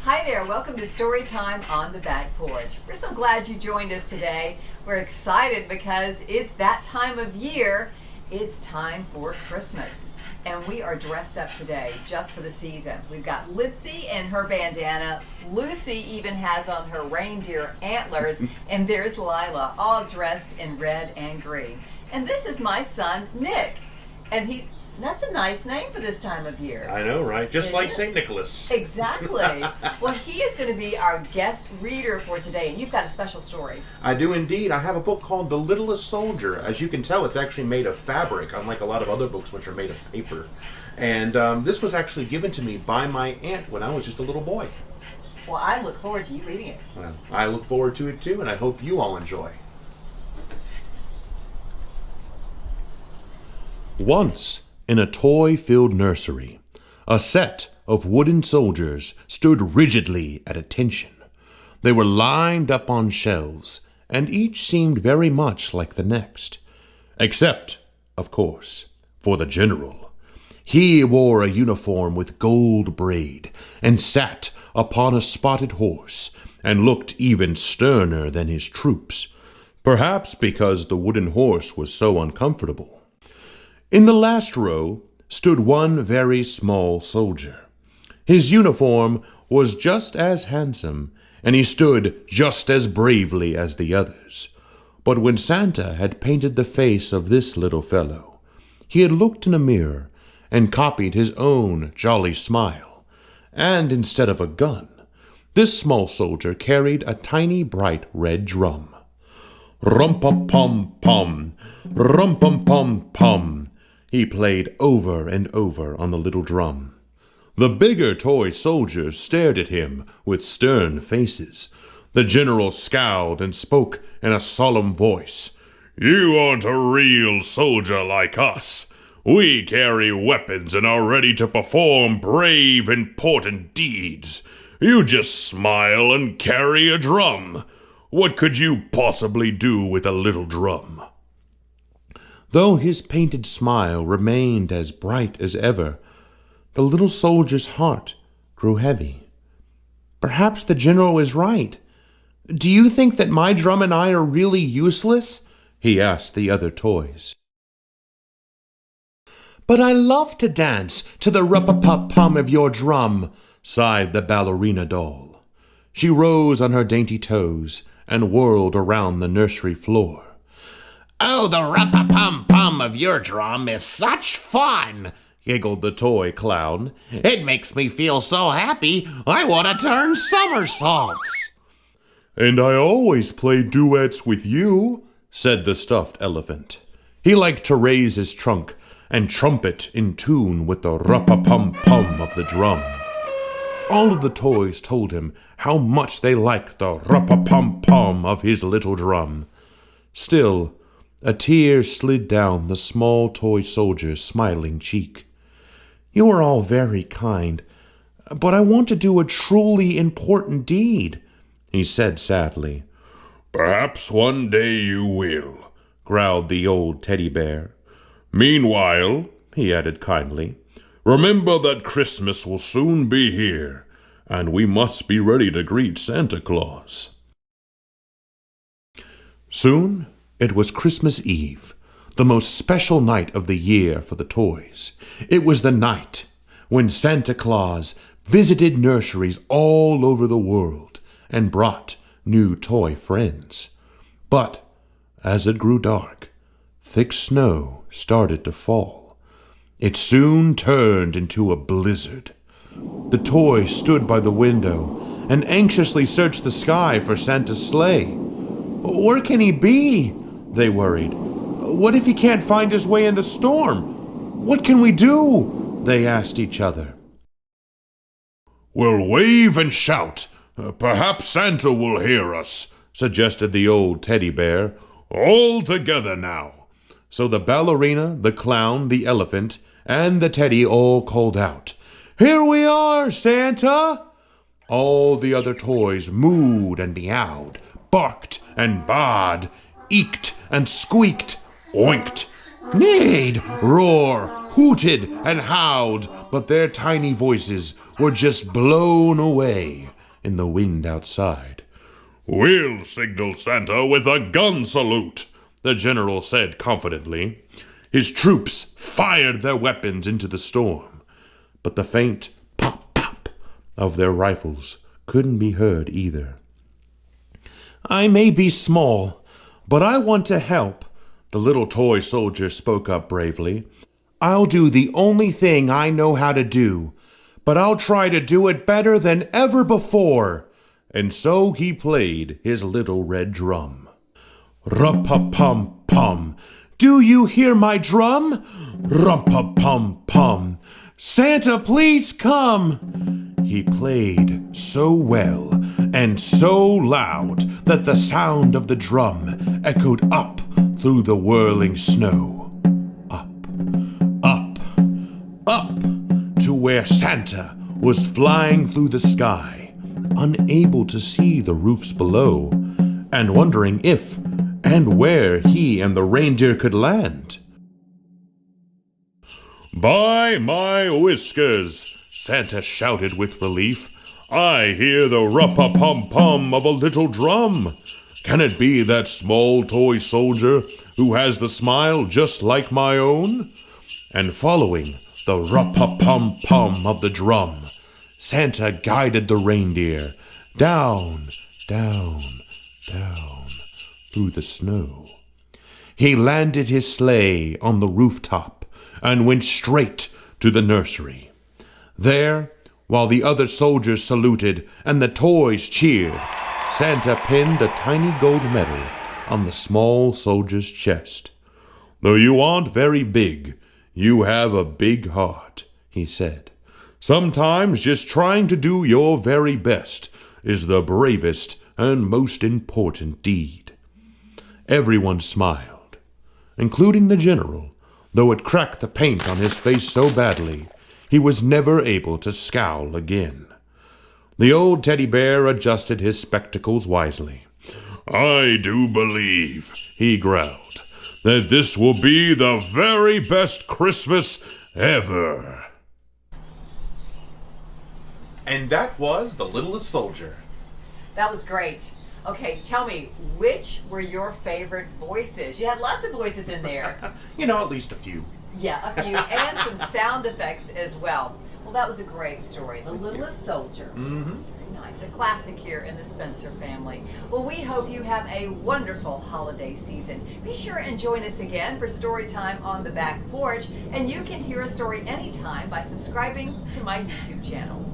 Hi there, welcome to Story Time on the Back Porch. We're so glad you joined us today. We're excited because it's that time of year. It's time for Christmas. And we are dressed up today just for the season. We've got Litzy in her bandana. Lucy even has on her reindeer antlers. And there's Lila, all dressed in red and green. And this is my son, Nick. And that's a nice name for this time of year. I know, right? Just like St. Nicholas. Exactly. Well, he is going to be our guest reader for today, and you've got a special story. I do indeed. I have a book called The Littlest Soldier. As you can tell, it's actually made of fabric, unlike a lot of other books which are made of paper. And this was actually given to me by my aunt when I was just a little boy. Well, I look forward to you reading it. Well, I look forward to it too, and I hope you all enjoy. Once, in a toy-filled nursery, a set of wooden soldiers stood rigidly at attention. They were lined up on shelves, and each seemed very much like the next. Except, of course, for the general. He wore a uniform with gold braid, and sat upon a spotted horse, and looked even sterner than his troops, perhaps because the wooden horse was so uncomfortable. In the last row stood one very small soldier. His uniform was just as handsome, and he stood just as bravely as the others. But when Santa had painted the face of this little fellow, he had looked in a mirror and copied his own jolly smile. And instead of a gun, this small soldier carried a tiny bright red drum. Rum-pum-pum-pum, rum-pum-pum-pum, he played over and over on the little drum. The bigger toy soldiers stared at him with stern faces. The general scowled and spoke in a solemn voice. "You aren't a real soldier like us. We carry weapons and are ready to perform brave, important deeds. You just smile and carry a drum. What could you possibly do with a little drum?" Though his painted smile remained as bright as ever, the little soldier's heart grew heavy. Perhaps the general is right. "Do you think that my drum and I are really useless?" he asked the other toys. "But I love to dance to the rup-a-pum of your drum," sighed the ballerina doll. She rose on her dainty toes and whirled around the nursery floor. "Oh, the rup-a-pum-pum of your drum is such fun," giggled the toy clown. "It makes me feel so happy, I want to turn somersaults." "And I always play duets with you," said the stuffed elephant. He liked to raise his trunk and trumpet in tune with the rup-a-pum-pum of the drum. All of the toys told him how much they liked the rup-a-pum-pum of his little drum. Still, a tear slid down the small toy soldier's smiling cheek. "You are all very kind, but I want to do a truly important deed," he said sadly. "Perhaps one day you will," growled the old teddy bear. "Meanwhile," he added kindly, "remember that Christmas will soon be here, and we must be ready to greet Santa Claus." Soon it was Christmas Eve, the most special night of the year for the toys. It was the night when Santa Claus visited nurseries all over the world and brought new toy friends. But as it grew dark, thick snow started to fall. It soon turned into a blizzard. The toys stood by the window and anxiously searched the sky for Santa's sleigh. "Where can he be?" they worried. "What if he can't find his way in the storm? What can we do?" they asked each other. "We'll wave and shout. Perhaps Santa will hear us," suggested the old teddy bear. "All together now." So the ballerina, the clown, the elephant, and the teddy all called out, "Here we are, Santa!" All the other toys mooed and meowed, barked and baaed, eeked and squeaked, oinked, neighed, roared, hooted, and howled, but their tiny voices were just blown away in the wind outside. "We'll signal Santa with a gun salute," the general said confidently. His troops fired their weapons into the storm, but the faint pop-pop of their rifles couldn't be heard either. "I may be small, but I want to help," the little toy soldier spoke up bravely. "I'll do the only thing I know how to do, but I'll try to do it better than ever before." And so he played his little red drum. "Rum-pa-pum-pum, do you hear my drum? Rum-pa-pum-pum, Santa, please come." He played so well and so loud that the sound of the drum echoed up through the whirling snow. Up, up, up, to where Santa was flying through the sky, unable to see the roofs below, and wondering if and where he and the reindeer could land. "By my whiskers," Santa shouted with relief, "I hear the rup-a-pum-pum of a little drum. Can it be that small toy soldier who has the smile just like my own?" And following the rup-a-pum-pum of the drum, Santa guided the reindeer down, down, down through the snow. He landed his sleigh on the rooftop and went straight to the nursery. There, while the other soldiers saluted and the toys cheered, Santa pinned a tiny gold medal on the small soldier's chest. "Though you aren't very big, you have a big heart," he said. "Sometimes just trying to do your very best is the bravest and most important deed." Everyone smiled, including the general, though it cracked the paint on his face so badly he was never able to scowl again. The old teddy bear adjusted his spectacles wisely. "I do believe," he growled, "that this will be the very best Christmas ever." And that was The Littlest Soldier. That was great. Okay, tell me, which were your favorite voices? You had lots of voices in there. At least a few. Yeah, a few, and some sound effects as well. Well, that was a great story. The Littlest Soldier. Mm-hmm. Very nice. A classic here in the Spencer family. Well, we hope you have a wonderful holiday season. Be sure and join us again for Story Time on the Back Porch, and you can hear a story anytime by subscribing to my YouTube channel.